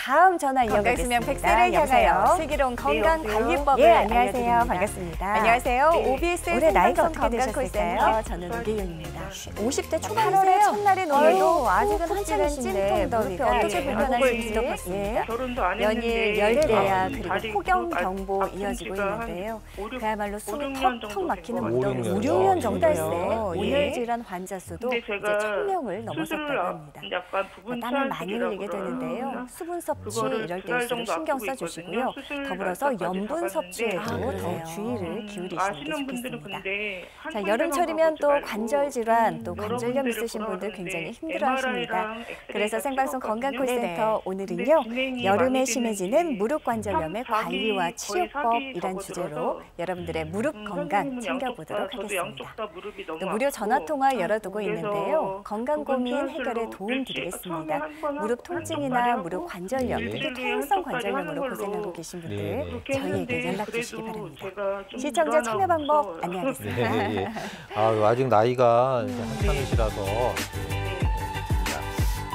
다음 전화 건강수명 이어가겠습니다. 100세를 향하여 슬기로운 건강관리법을 예, 안녕하세요. 알려드립니다. 반갑습니다. 안녕하세요. OBS 올해 나이가 어떻게 건강콜센터 되셨을까요? 저는 오기현입니다. 50대 8월의 초반이세요. 첫날인 오늘도 아직은 푹푹 한창이신데 무릎이 어떻게 불편하신지 들어봤습니다. 결혼도 안 연일 했는데 열대야 다리 그리고 폭염 무릎 경보 아픈 이어지고 지가 있는데요. 한 5, 그야말로 숨이 5, 6년 턱턱 정도 막히는 된 무더위. 것 5, 같아요. 6년 정도였어요. 예. 온열 질환 환자 수도 근데 이제 제가 1000명을 넘어섰다고 수술을 합니다. 약간 부분 땀을 많이 흘리게 체한증이라고 되는데요. 그러나 수분 섭취 그거를 이럴 두달 때일수록 정도 신경 아프고 써주시고요. 있거든요. 수술 더불어서 날짜까지 염분 잡았는데. 섭취에도 그러세요. 더 주의를 기울이시는 게 아시는 분들은 좋겠습니다. 근데 한 자, 군데만 여름철이면 가보지 또 말고 관절 질환, 또 여러 관절염 군데를 있으신 보라 분들 그러는데 굉장히 힘들어하십니다. MRI랑 엑스레이가 그래서 생방송 찍었거든요. 건강콜센터 근데 오늘은요. 진행이 여름에 많이 심해지는 됐는지 무릎 관절염의 사기, 관리와 거의 치료법 사기 이란 주제로 접어들어서 여러분들의 무릎 건강 선생님은 챙겨보도록 양쪽 다, 저도 양쪽 하겠습니다. 다 무릎이 너무 또 무료 아프고 전화 통화 열어두고 그래서 있는데요. 건강 고민 그건 해결에 수술로 도움 처음에 드리겠습니다. 한번 무릎 하고 통증이나 한쪽까지 무릎 하고 관절염, 네. 특히 일주일에 퇴행성 한쪽까지 하는 관절염으로 걸로 고생하고 계신 분들 네. 그렇게 저희에게 했는데 연락 주시기 그래도 바랍니다. 제가 좀 시청자 참여 방법 무서워요. 안내하겠습니다. 네, 예. 아직 나이가 이제 한참이시라서.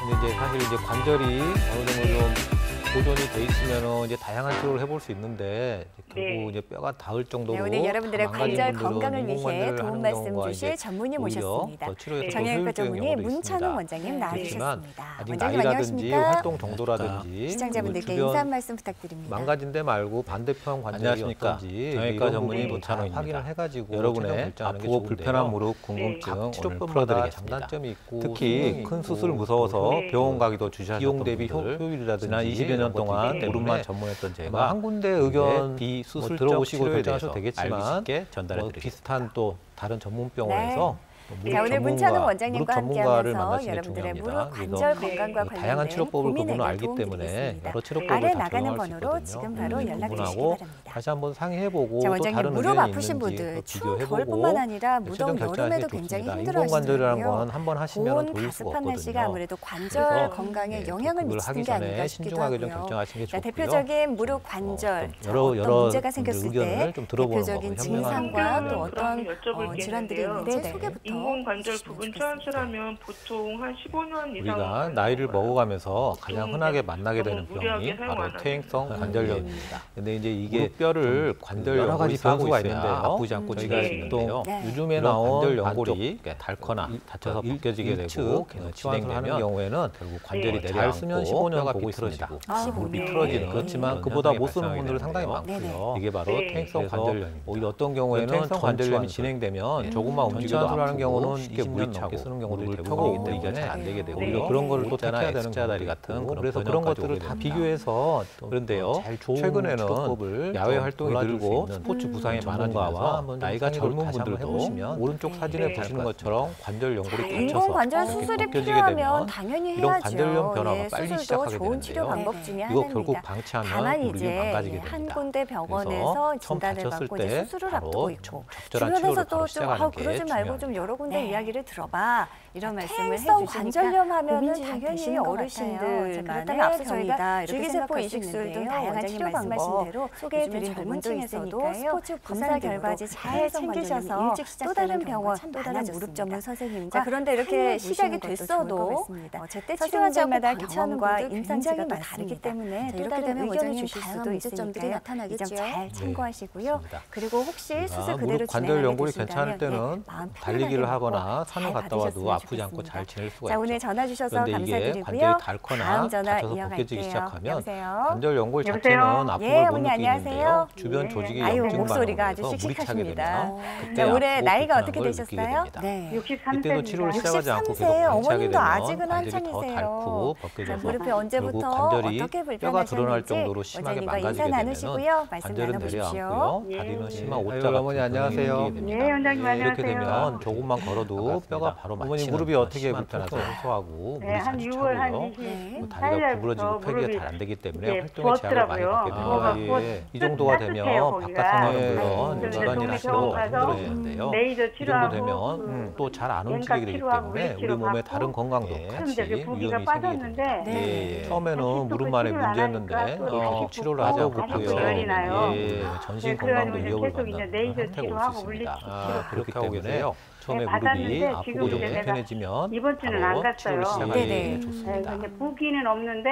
근데 이제 사실 이제 관절이 어느 정도 좀 보존이 돼 있으면은 이제 다양한 치료를 해볼 수 있는데 결국 네. 이제 뼈가 닿을 정도로 네, 오늘 여러분들의 망가진 관절 분들은 건강을 위해 인공관절을 도움 하는 말씀 경우가 주실 이제 전문의 오히려 모셨습니다. 더 치료에 더 정형외과 효율적인 전문의 경우도 문찬웅 있습니다. 원장님 네. 나와주셨습니다. 아직 원장님 나이라든지 안녕하십니까? 활동 정도라든지 시청자분들께 주변 인사 한 말씀 부탁드립니다. 망가진 데 말고 반대편 관절이 안녕하십니까. 어떤지 정형외과 이런 전문의 부분을 문찬호입니다. 확인을 해가지고 여러분의 최종 결정하는 게 아프고 좋은데요. 불편한 무릎 궁금증 각 오늘 치료법마다 풀어드리겠습니다. 장단점이 있고 특히 성능이 큰 있고 수술 무서워서 네. 병원 가기도 주저하셨던 비용 대비 분들, 효율이라든지 지난 20여 년 이런 것들 동안 때문에 무릎만 전문했던 아마 제가 한 군데 의견 비수술적 들어보시고 치료에 결정하셔도 대해서 되겠지만 알기 쉽게 전달해 뭐 드리겠습니다. 비슷한 또 다른 전문 병원에서 또 자, 오늘 문찬웅 원장님과 전문가를 함께하면서 만나시는 게 여러분들의 중요합니다. 무릎 그래서 관절 네. 건강과 다양한 관련된 치료법을 고민 그분은 해결 알기 도움 때문에 드리겠습니다. 여러 치료법을 아래 다 나가는 적용할 수 번호로 있거든요. 지금 바로 연락 주시기 그분하고 바랍니다. 다시 한번 상의해보고 자, 또 원장님 다른 무릎 의견이 아프신 있는지 분들 또 추운 비교해보고 겨울뿐만 아니라 최종 무더운 결정하는 여름에도 게 굉장히 좋습니다. 힘들어하시더라고요. 인공관절이라는 건 한 번 하시면 고온 보일 수가 가습한 날씨가 없거든요. 아무래도 관절 그래서 건강에 네, 영향을 그걸 미치는 하기 게 아닌가 전에 싶기도 신중하게 좀 하고요. 결정하시는 게 자, 좋고요. 대표적인 무릎 관절, 좀 여러 어떤 문제가 생겼을 의견을 때 좀 들어보는 대표적인 거고, 증상과 현명한 또 어떤 여쭤볼 게 질환들이 있는데요. 있는지 소개부터 인공관절 해주시면 부분 좋겠습니다. transp라면 보통 한 15년 이상 우리가 나이를 먹어가면서 가장 좀 흔하게 만나게 너무 되는 무리하게 병이 사용 안 바로 하는 퇴행성 관절염입니다. 근데 이제 이게 무릎 뼈를 관절 여러 가지 변수가 있는데요. 아프지 않고 저희가 치료할 수 있는데요. 네. 요즘에 이런 나온 관절 연골이 반쪽, 닳거나 다쳐서 일- 벗겨지게 일측 되고 계속 치환을 진행되는 하는 경우에는 결국 관절이 네. 잘 내려앉고 쓰면 15년 뼈가 보고 비틀어지고 있습니다. 아, 무릎이 네. 틀어지는 그렇지만 그런 그보다 현상이 못 쓰는 발생하게 분들은 상당히 되는데요. 많고요. 네. 이게 바로 네. 퇴행성 그래서 관절염입니다. 오히려 어떤 이런 경우에는 퇴행성 관절염이 관절염들. 진행되면 조금만 움직여도 전치환을 하는 아프고 경우는 쉽게 20년 무리차고 넘게 쓰는 경우들이 무릎을 대부분이기 펴고 때문에 이게 잘안 되게 되고요. 오히려 그런 거를 또 O자나 택해야 되는 X자다리 경우도 같은 있고 그런 그래서 그런 번역까지 것들을 오게 다 됩니다. 비교해서 그런데요. 제일 좋은 최근에는 치료법을 야외 좀 활동이 골라줄 수 늘고 있는 스포츠 부상이 전문가와 많아지면서 나이가 젊은 다시 한번 분들도 해보시면 오른쪽 사진에 네. 보시는 것처럼 관절 연골이 자, 다쳐서 인공 관절 이렇게 수술이 벗겨지게 필요하면 되면 당연히 이런 해야죠. 관절염 변화가 예, 빨리 수술도 시작하게 좋은 되는데요. 치료 방법 중에 이거 결국 하나입니다. 방치하면 다만 무릎이 이제 망가지게 한 됩니다. 군데 병원에서 처음 진단을 다쳤을 받고 이제 때 수술을 바로 앞두고 있고 적절한 치료를 주변에서도 바로 좀 시작하는 게 그러지 말고 좀 중요합니다. 여러 군데 네. 이야기를 들어봐 이런 말씀을 퇴행성 해주시니까 관절염 하면은 고민이 당연히 당연히 어르신들만의 그렇다면 앞서 저희가 병이다, 이렇게 줄기세포 생각할 수 이식술 등 있는데요. 다양한 원장님 치료 말씀하신 방법 대로 소개해드린 요즘엔 부분도 젊은 있으니까요. 층에서도 스포츠 검사 검사 결과지 결과지 잘 잘 챙기셔서 챙기셔서 일찍 또 다른 시작되는 병원, 경우가 또 다른 무릎 전문 선생님과 자, 그런데 이렇게 시작이 보시는 것도 됐어도 좋을 것 같습니다. 제때 서류마다 치료하자고 경험과 방치하는 임상치가 분들 또 굉장히 다르기 때문에 많습니다. 또 이렇게 다른 되면 의견을 원장님 주실 다양한 수도 문제점들이 있으니까요. 나타나겠죠. 이 점 잘 참고하시고요. 맞습니다. 그리고 혹시 우리가 수술 그대로 무릎 관절 진행하게 연골이 되신다면 괜찮을 때는 마음 편안하게 달리기를 먹고 하거나 산을 잘 갔다 와도 받으셨으면 아프지 않고 좋겠습니다. 잘 지낼 수가 자, 있죠. 오늘 전화 주셔서 그런데 이게 감사드리고요. 관절이 닳거나 다음 전화 다쳐서 벗겨지기 이어갈게요. 시작하면 여보세요. 관절 연골 여보세요? 자체는 아픔을 예, 못 어머니 느끼는데요. 안녕하세요. 주변 예, 조직이 아유, 염증 목소리가 아주 반응을 해서 무리차게 씩씩하십니다. 되면 그때 자, 올해 아프고 나이가 불편한 어떻게 걸 느끼게 되셨어요? 됩니다. 네. 이때도 치료를 63세입니다. 시작하지 않고 계속 63세, 방치하게 어머님도 되면 아직은 관절이 더 한창이세요. 닳고 자, 벗겨져서 무릎이 결국 언제부터 관절이 어떻게 뼈가 드러날 불편하셨는지 정도로 심하게 원장님과 망가지게 인사 되면 나누시고요. 말씀 관절은 나눠보십시오. 내려앉고요. 예. 다리는 심한 예. 오자 아유, 같은 어머니 안녕하세요. 병이 생기게 됩니다. 예, 원장님 이렇게 안녕하세요. 되면 조금만 걸어도 반갑습니다. 뼈가 바로 어머니 맞히는 무릎이 그런 어떻게 심한 불편하세요? 통증을 호소하고 네, 물이 한 자주 6월 한 차고요. 20, 또 다리가 구부러지고 폐기가 잘 안 되기 때문에 활동에 제약을 많이 받게 됩니다. 이 정도가 되면 바깥 생활은 물론 좀 집안일 동네 하시고 병원 가서 힘들어지는데요. 레이저 이 정도 치료하고 되면 또 잘 안 왼각 움직이게 되기 치료하고 때문에 우리 위치로 몸의 받고 다른 건강도 예. 같이 좀 이제 부기가 위험이 생기게 빠졌는데 됩니다. 네. 처음에는 다시 또 무릎만의 치료를 안 문제였는데 하니까 또 다시 치료를 붓고 하지 않고 다시 있고요. 또 열이 나요. 예, 전신 네, 건강도 그래가지고 위협을 계속 받는 이제 그런 레이저 상태가 올 치료하고 수 있습니다. 물리치료 그렇기 그렇게 하고 때문에 계세요? 처음에 네, 무릎이 받았는데 아프고 지금 좀 이제 내가 불편해지면 이번 주는 바로 안 갔어요. 치료를 시작하는 네네. 게 네, 좋습니다. 근데 부기는 없는데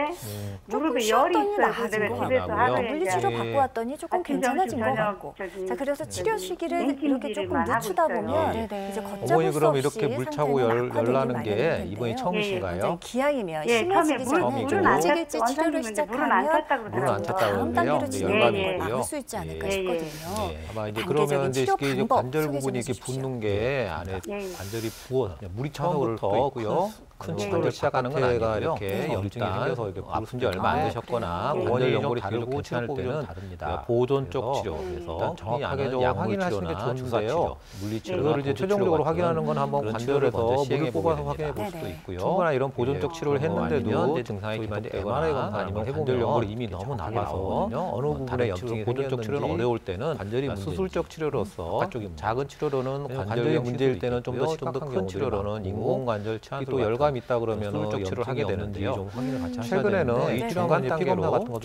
조금 무릎에 열이 쉬었더니 있어요. 나아진 내가 것 집에서 같고요. 하루에 물리치료 예. 받고 왔더니 조금 아침, 괜찮아진 것 점심, 같고. 저녁, 자, 그래서 치료 시기를 맹찜질을 이렇게 조금 많이 하고 늦추다 있어요. 보면 네네. 이제 걷잡을 어머니 수 그럼 없이 이렇게 물 차고 상태는 열나는 악화되기 게 마련인데요. 이번이 처음이신가요? 굉장히 기왕이면 예, 처음에 심해지기 물은 전에 물은 좀 안 움직일지 찼- 치료를 원장님은 이제 물은 안 시작하면 찼다고 물은 안 찼다고 다음 그러는데요. 단계로 네, 진행하는 열감이 걸 있고요. 막을 수 있지 않을까 예, 예. 싶거든요. 예, 아마 이제 단계적인 그러면 이제 치료 이게 이제 방법 관절 소개 좀 부분이 이렇게 해주십시오. 붓는 게 안에 예, 예. 관절이 부어 물이 차서 그럴 수도 처음부터 있고요. 큰 큰 예. 치료를 시작하는 건 바깥에가 아니고요. 이렇게 염증이 생겨서 이렇게 아픈 지 얼마 안 되셨거나 그래요? 관절 예. 연골이 다르고 다르고 괜찮을 치료법이 좀 때는 다릅니다. 보존 쪽 그래서 치료, 일단 정확하게 좀 약물 확인하시는 게 치료나 좋은데요. 물리치료, 그거를 이제 최종적으로 확인하는 건 한번 그런 관절에서 치료를 먼저 물을 시행해 뽑아서 보게 확인해 볼 됩니다. 수도 네네. 있고요. 충분한 이런 보존적 치료를 했는데도 아니면 증상이 소위 계속되거나 MRI 검사 아니면 해보면 관절 연골이 이미 이렇게 너무 정확하게 나가서 나오거든요. 어느 다른 부분의 치료, 보존적 치료는 어려울 때는 관절이 문제인지, 수술적 치료로서 바깥쪽이 작은 치료로는 관절이 관절이 문제일 때는 좀 더 있고요. 심각한 큰 치료로는 경우들이 인공관절 치환술 또 열감이 있다 그러면 수술적 치료를 하게 되는데요. 좀 확인을 같이 하셔야 최근에는 되는데 이 중간 중간 피검사 같은 것도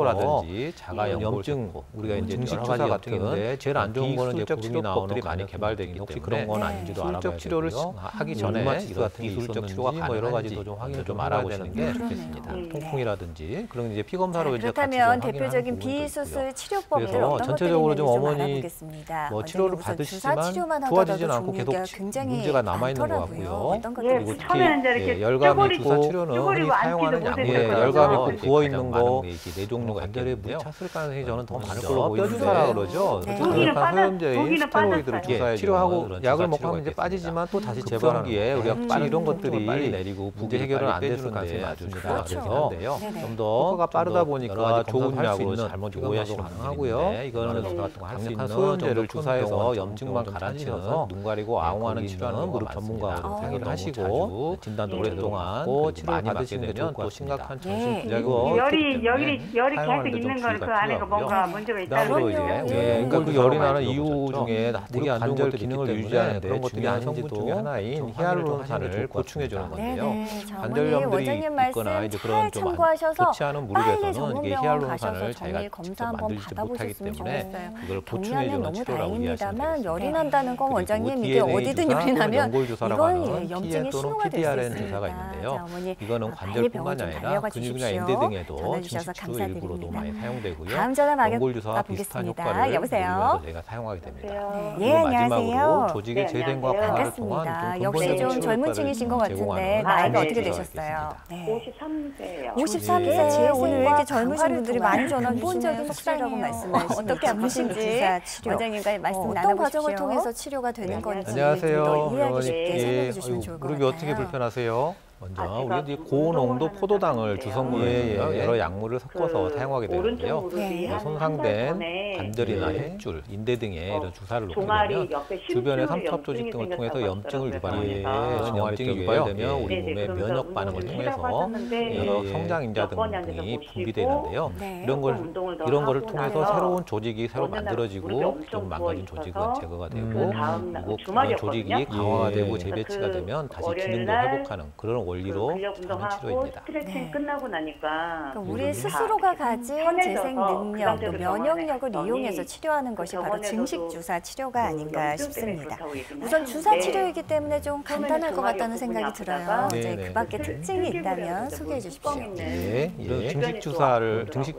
줄기세포라든지 자가 염증 우리가 이제 증식 여러 주사 가지 같은 같은데 제일 안 좋은 거는 이제 비수술적 고름이 나오는 치료법들이 많이 많이 개발되기 혹시 때문에 그런 건 네. 아닌지도 수술적 알아봐야 치료를 되고요. 하기 전에 얼마치 이런 같은 게 기술적 치료가 있었는지 뭐 여러 가지도 가능한지 좀 확인을 좀 알아보시는 알아보시는 게 게 그러네요. 좋겠습니다. 네. 통풍이라든지 그런 이제 피검사로 이제 같이 좀 그렇다면 확인하는 대표적인 부분도 있고요. 비수술 치료법들 그래서 어떤 전체적으로 것들이 좀 있는지 좀 어머니 알아보겠습니다. 뭐 원장님 치료를 우선 받으시지만 주사 치료만 좋아지진 하더라도 않고 계속 종류가 굉장히 문제가 남아 있는 것 많더라고요. 같고요. 어떤 것들이 예, 그리고 있을까요? 처음에는 이제 이렇게 특히 열감이 쭈그리고 주사 치료는 흔히 쭈그리고 사용하는 앉지도 약물 못해요. 열감이 그래서 있고 부어 있는 가장 거 많은 게 네 종류가 관절에 있겠는데요. 물이 찼을 가능성이 저는 더 많을 먼저 걸로 보이는데 뼈주사라 그러죠. 네. 거기는 약간 소염제인 거기는 스테로이드를 빠졌어요. 주사해 치료하고 주고 그런 약을 주사 먹고 치료가 하면 이제 있겠습니다. 빠지지만 또 다시 급성기에 재발하기에 우리가 빨리 이런 통증을 것들이 빨리 내리고 문제 해결을 안 됐을 가능성이 아주 그렇죠. 그래서 네네. 좀 더 효과가 빠르다 여러 보니까 가지 좋은 검사를 할수 약으로 있는 잘못 피검사도 오해하시면 가능하고요. 가능한데 이거는 검사 같은 거 할수 강력한 있는 소염제를 좀 주사해서 병원 염증만 좀 가라앉혀서 찾으셔서 눈 가리고 아웅하는 거기 치료하는 있는 무릎 거 전문가하고 많습니다. 상의를 아, 하시고 진단도 오랫동안 제대로 치료를 많이 받으시면 받게 되면 또 심각한 네. 정신부작용이 열이 사용하는 계속 데좀 있는 건 그 주의가 안에 필요하고요. 뭔가 문제가 그다음으로 있다는 이제 그럼요. 거죠. 예. 그러니까 그 열이 나는 많이 이유 들어보셨죠? 중에 되게 안 좋은 관절 것들이 기능을 있기 유지하는 때문에 그런 것들이 중요한 성분 성분 중에 중 하나인 좀 히알루론산을 확인을 보충해 주는 좀 건데요. 네네. 자, 어머니 관절염들이 원장님 말씀 있거나 이제 잘 그런 좀 참고하셔서 좋지 않은 빨리 무릎에서는 이게 전문병원 가셔서 히알루론산을 정밀 자기가 검사 직접 한번 만들지 못하기 받아보셨으면 때문에 좋겠어요. 이걸 보충해 경미하면 주는 너무 치료라고 이해하시면 다행입니다만 되겠습니다. 열이 난다는 건 그리고 원장님 이게 DNA 어디든 주사 열이 또는 나면 연골 주사라고 이건 하는 염증의 PN 또는 신호가 될 수 PDRN 있습니다. 주사가 있는데요. 자, 어머니 이거는 빨리 병원 관절뿐만이 좀 아니라 달려가 근육이나 주십시오. 인대 등에도 전화 주셔서 증식 치료 일부로도 감사드립니다. 많이 사용되고요. 다음 전화 연골 주사와 비슷한 받아보겠습니다. 효과를 여보세요? 저희가 사용하게 됩니다. 여보세요? 예, 그리고 마지막으로 안녕하세요. 조직의 네, 재생과 안녕하세요. 강화를 통한 반갑습니다. 좀 역시 근본적인 좀 치료 젊은 효과를 층이신 것 같은데 제공하는 나이가 네, 어떻게 네. 되셨어요? 네. 53세예요. 53세 오늘 이렇게 젊으신 강화를 분들이 통한 많이 전화 근본적인 주시네요. 속상이라고 말씀하시는지 어떻게 아프신지 주사 치료 원장님과 말씀 어떤 나눠보십시오. 과정을 통해서 치료가 되는 네, 건지 안녕하세요. 좀 더 이해하기 어머니. 쉽게 예, 설명해 주시면 좋을 것 무릎이 같아요. 어떻게 불편하세요? 먼저 제가 우리 이제 운동을 고농도 하는 포도당을 사람인데요. 주성분해서 여러 약물을 섞어서 사용하게 되는데요. 오른쪽 무릎이 네. 한 손상된 한 달 전에 관절이나 네. 혈줄, 인대 등에 이런 주사를 놓게 종아리 되면 옆에 주변의 심줄 삼투압 조직 등을 염증이 통해서 염증을 생겼다고 유발해요. 하더라고요. 이런 그래서 염증이 유발되면 우리 네, 네, 몸의 그러면서 면역 반응을 운동을 통해서 쉬라고 하셨는데 여러 예, 성장인자 몇 번이 안 돼서 등이 못 분비되는데요. 네. 이런 걸 조금 운동을 더 이런 거를 하고 통해서 나서 새로운 조직이 새로 어느 날 무릎이 만들어지고 엄청 좀 망가진 부어 조직은 있어서 제거가 그 되고 다음 날 그리고 주말이었거든요. 조직이 강화가 예. 되고 재배치가 그 되면 다시 월요일 기능도 날 회복하는 그런 원리로 근력 하는 운동하고 치료입니다. 스트레칭 네. 끝나고 나니까 그러니까 우리 다 스스로가 이렇게 가진 편해져서 재생 그 능력, 또 상태로 면역력을 병원에 이용해서 갔더니 치료하는 것이 바로 병원에서도 증식 주사 치료가 아닌가 염증 때문에 싶습니다. 그렇다고 얘기는 우선 주사 하는데 치료이기 때문에 좀 간단할 것 같다는 생각이 들어요. 네, 이제 네. 그 밖에 특징이 있다면 그 소개해 주십시오. 네, 이런 예. 증식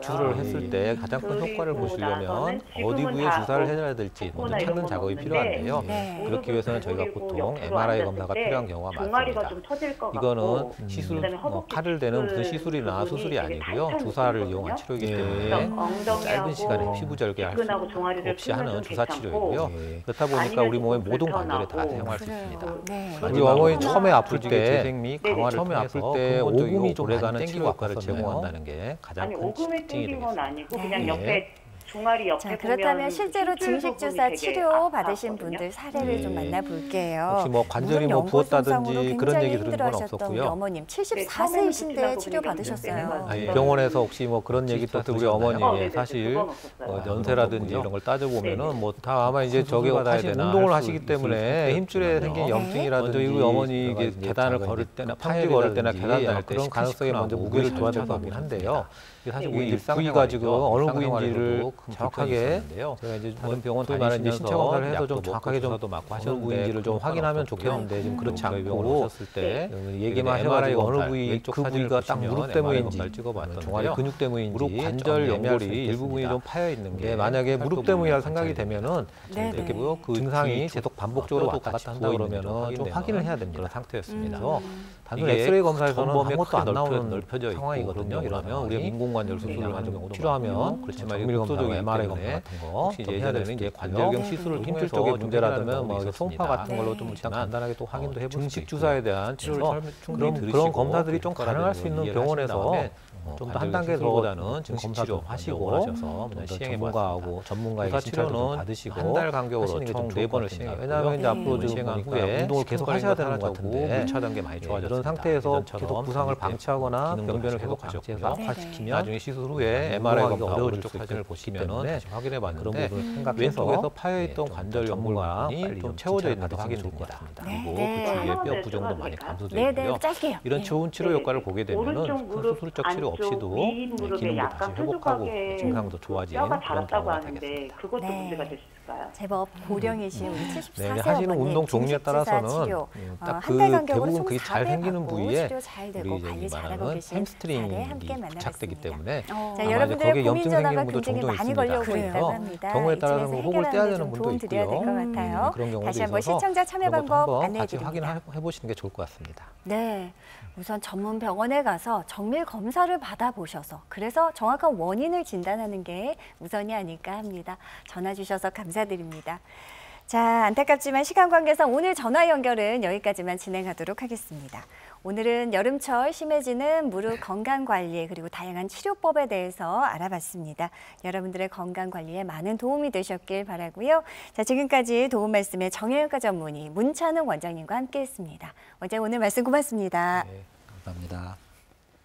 주사를 했을 때 가장 큰 효과를 보시려면 어디 부위에 주사를 해야 될지 먼저 찾는 작업이 필요한데요. 네. 그렇기 위해서는 저희가 보통 MRI 검사가 필요한 경우가 많습니다. 이거는 시술, 칼을 대는 무슨 시술이나 수술이 아니고요. 주사를 이용한 치료이기 때문에 짧은 시간에 피부 절개할 수 없이 하는 주사 치료이고요. 예. 그렇다 보니까 우리 몸의 모든 관절에 다 사용할 수 있습니다. 네. 우리 어머니 처음에 아플 조직의 때 재생 및 강화를 처음에 아플 통해서 때 근본적이고 오금이 좀 오래가는 오래가는 치료 치료 효과를 효과를 제공한다는 게 가장 아니 큰 오금에 특징이 땡긴 건 되겠습니다. 아니고 네. 그냥 옆에 종아리 옆에 자, 그렇다면 실제로 증식 주사 치료 받으신 분들 사례를 네. 좀 만나볼게요. 혹시 뭐 관절이 뭐 부었다든지 그런 얘기 들은 건 없었고요. 어머님 74세이신데 치료 받으셨어요. 아니, 병원에서 혹시 뭐 그런 얘기 또 우리 어머니 사실 뭐 연세라든지 이런 걸 따져보면은 뭐 다 아마 이제 저기 받아야 사실 되나 운동을 할수 하시기 때문에 있을 힘줄에 수 생긴 있거든요. 염증이라든지 먼저 우리 어머니 이게 이게 계단을 작은 걸을 이제 때나 평지 평지 걸을 때나 걸을 계단 때나 다닐 때 그런 가능성에 먼저 무게를 무게를 도와줄 도와줄 거긴 것 한데요. 사실 우리 일상 부위가 지금 어느 일상 부위인지를 생활에서도 큰 정확하게 불편인데요. 제가 이제 다른 병원 소위 말하는 이제 신체 다니시면서 검사를 해서 좀 약도 정확하게 좀 먹고 맞고 어느 하셨는데 부위인지를 좀 그런 확인하면 없었고요. 좋겠는데 지금 그렇지 저희 병원 않고 오셨을 때 얘기만 해봐라 어느 부위 왼쪽 그 사진을 부위가 딱 보시면 무릎 MRI 때문인지 검사를 찍어봤던데요. 종아리 근육 때문인지 무릎 관절 좀 애매할 수 연골이 있겠습니다. 일부분이 좀 파여 있는 게 만약에 무릎 때문이라 생각이 되면은 네, 이렇게 네. 그 증상이 계속 반복적으로 왔다 갔다 한다 그러면은 좀 확인을 해야 됩니다. 그런 상태였습니다. 단순 엑스레이 검사에서는 전범에 아무것도 안 크게 나오는 넓혀져 있고 상황이거든요. 그런 이러면 우리가 경우는 인공관절 수술을 하는 가지고 경우도 치료하면 많고, 그렇지만 정밀 검사, 국소적이기 MRI 검사 때문에 같은 거 혹시 좀 해야 예전에는 되는 이제 게 관절경 있고요. 시술을 힘줄 통해서 쪽의 문제라든면 좀 뭐 있었습니다. 손파 같은 걸로 좀 네. 일단 간단하게 또 확인도 해볼 수도 증식 있고요. 주사에 대한 치료를 충분히 그런 검사들이 좀 가능할 수 있는 병원에서 좀 더 한 단계 보다는 좀 증식 검사 좀 치료 하시고 하셔서 전문가하고 시행해 전문가에게 주사 진찰도 좀 치료는 받으시고 한 달 간격으로 하시는 게 총 좀 4번을 좋을 시행했고요. 왜냐하면 이제 앞으로 지금 시행한 보니까 후에 운동을 계속 하셔야 되는 것 같은데 물 차단 게 많이 이런 좋아졌습니다. 상태에서 예전처럼 계속 부상을 방치하거나 기능도 병변을 다시 계속 회복하셨고요. 방치해서 네네. 악화시키면 나중에 시술 후에 MRI 운동하기가 검사 어려워질 오른쪽 수 사진을 있기 보시면은 때문에 다시 확인해 그런 봤는데 부분을 생각해서 왼쪽에서 파여 있던 좀 관절 전문가 연골이 빨리 좀 좀 채워져 있는 게 진찰 확인이 받으시면 됩니다. 좋을 것 같습니다. 네, 그리고 네. 그 주위에 뼈 하나만 부종도 더 많이 해도 감소되어 네, 있고요. 네, 짧게요. 이런 네. 좋은 치료 효과를 보게 되면은 오른쪽 큰 무릎 수술적 치료 안쪽 없이도 위 무릎에 기능도 약간 다시 회복하고 뾰족하게 증상도 좋아진 뼈가 그런 자랐다고 경우가 하는데 되겠습니다. 그것도 네. 문제가 될 수 있을까요? 제법 고령이신 우리 네, 74세 하시는 어머님 운동 종류에 따라서는 치료 딱 한 달 그 간격으로 대부분 총 그게 잘 4회 생기는 받고 부위에 치료 잘 되고 우리 관리 저기 잘하고 말하는 계신 햄스트링이 사례 함께 부착되기 만나봤습니다. 때문에 자, 아마 여러분들의 거기에 고민 염증 전화가 생긴 분도 굉장히 종종 많이 있습니다. 걸려오고 그래서 있다고 합니다. 경우에 따라서는 이쯤에서 혹을 떼야 해결하는 되는 좀 분도 도움 드려야 될 것 있고요. 같아요. 그런 경우도 다시 한번 있어서 시청자 참여 그런 것도 방법 한번 안내해 같이 드립니다. 확인해 보시는 게 좋을 것 같습니다. 네, 우선 전문 병원에 가서 정밀 검사를 받아보셔서 그래서 정확한 원인을 진단하는 게 우선이 아닐까 합니다. 전화 주셔서 감사드립니다. 자, 안타깝지만 시간 관계상 오늘 전화 연결은 여기까지만 진행하도록 하겠습니다. 오늘은 여름철 심해지는 무릎 건강관리 그리고 다양한 치료법에 대해서 알아봤습니다. 여러분들의 건강관리에 많은 도움이 되셨길 바라고요. 자, 지금까지 도움 말씀의 정형외과 전문의 문찬웅 원장님과 함께했습니다. 원장님 오늘 말씀 고맙습니다. 네, 감사합니다.